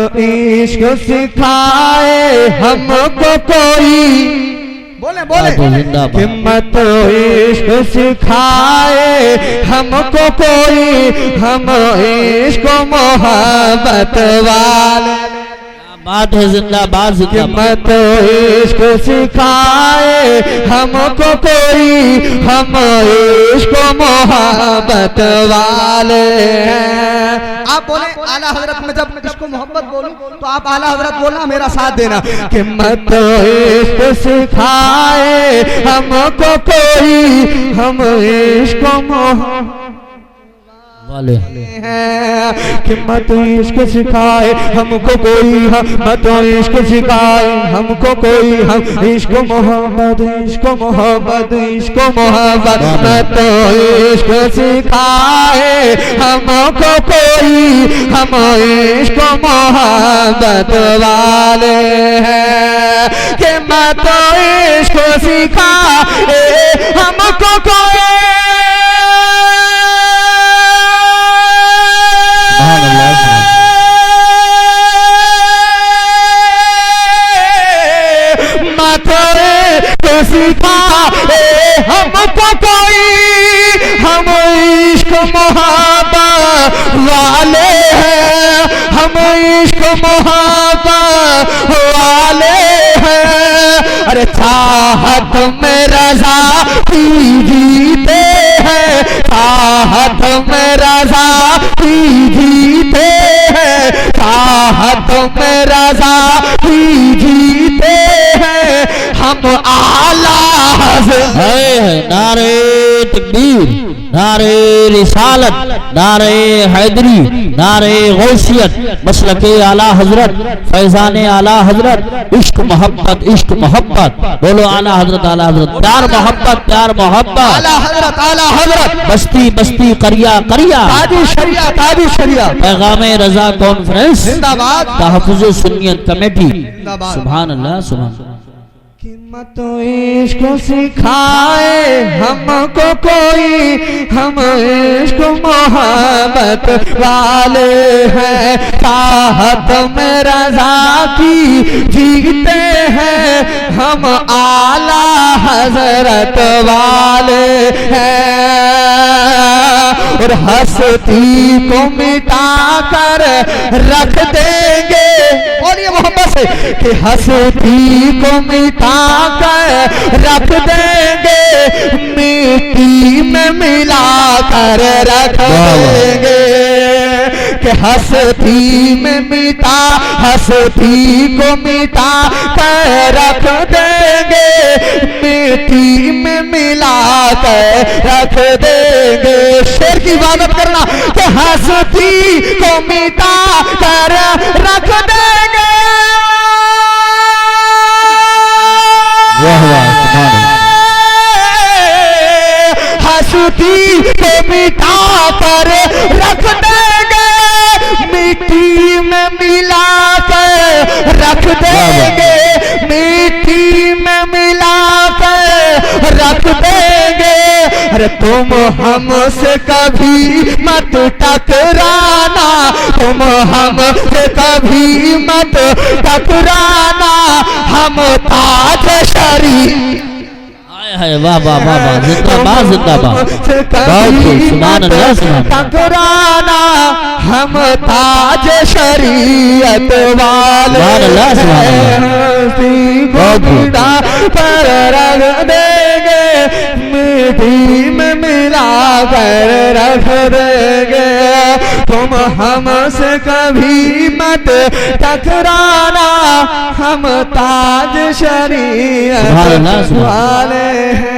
عشق سکھائے ہم کو کوئی، بولے بولے، ہمت عشق سکھائے ہم کو کوئی، ہم عشق و محبت والے، بات ہے زندہ باد زندہ ہمت عشق سکھائے ہم کو کوئی، ہم عشق و محبت والے ہیں۔ آپ بولیں اعلیٰ حضرت میں جب عشق و محبت بولوں تو آپ اعلیٰ حضرت بولنا، میرا ساتھ دینا۔ ہمت عشق سکھائے ہم کو کوئی، ہم عشق و محبت والے ہیں، ہمت عشق سکھائے ہم کو کوئی، ہمت عشق سکھائے ہم کو کوئی، ہم عشق و محبت، عشق و محبت، عشق و محبت، ہمت عشق سکھائے ہم کو کوئی، ہم عشق و محبت والے ہیں، ہمت عشق سکھائے ہم کو کوئی، سکھائے ہم کو کوئی، ہم عشق محبت والے ہیں، ہم عشق محبت والے ہیں، ارے چاہت میں رضا کی جیتے ہیں، چاہت میں رضا کی جیتے ہیں، چاہت میں رضا کی جیتے ہیں، ہم اعلیٰ حضرت، نعرہ تکبیر، نعرہ رسالت، نعرہ حیدری، نعرہ غوثیت، مسلک اعلیٰ حضرت، فیضان اعلیٰ حضرت، عشق محبت، عشق محبت، بولو اعلیٰ حضرت، اعلیٰ حضرت، پیار محبت، پیار محبت، اعلیٰ حضرت، اعلیٰ حضرت، بستی بستی قریہ قریہ، تاجی شریعہ، تاجی شریعہ، پیغام رضا کانفرنس، زندہ باد، تحفظ سنیت کمیٹی، زندہ باد، سبحان اللہ سبحان اللہ۔ ہمت عشق سکھائے ہم کو کوئی، ہم عشق محبت والے ہیں، چاہت میں رضا کی جیتے ہیں، ہم اعلیٰ حضرت والے ہیں، اور ہستی کو مٹا کر رکھ دیں گے، بولیے محبت سے، کہ ہستی کو مٹا کر رکھ دیں گے، مٹی میں ملا کر رکھ دیں گے، کہ ہستی میں مٹا، ہستی کو مٹا کر رکھ دیں گے، مٹی میں ملا کر رکھ دیں گے، شیر کی عبادت کرنا، کہ ہستی کو مٹا کر رکھ دیں گے، ہستی کو مٹا کر رکھ دیں گے، مٹی میں ملا کر رکھ دیں گے، مٹی میں ملا کر رکھ دیں گے، ارے تم ہم سے کبھی مت ٹکرانا، تم ہم سے کبھی مت ٹکرانا، ہم تاج شریعت، واہ واہ واہ واہ، زندہ باد زندہ باد، سبحان اللہ سبحان اللہ، ٹکرانا، ہم تاج شریعت والے پر رکھ دیں گے، مٹی میں ملا کر رکھ دیں گے، تم ہم سے کبھی مت ٹکرانا، ہم تاج شریعت والے ہیں۔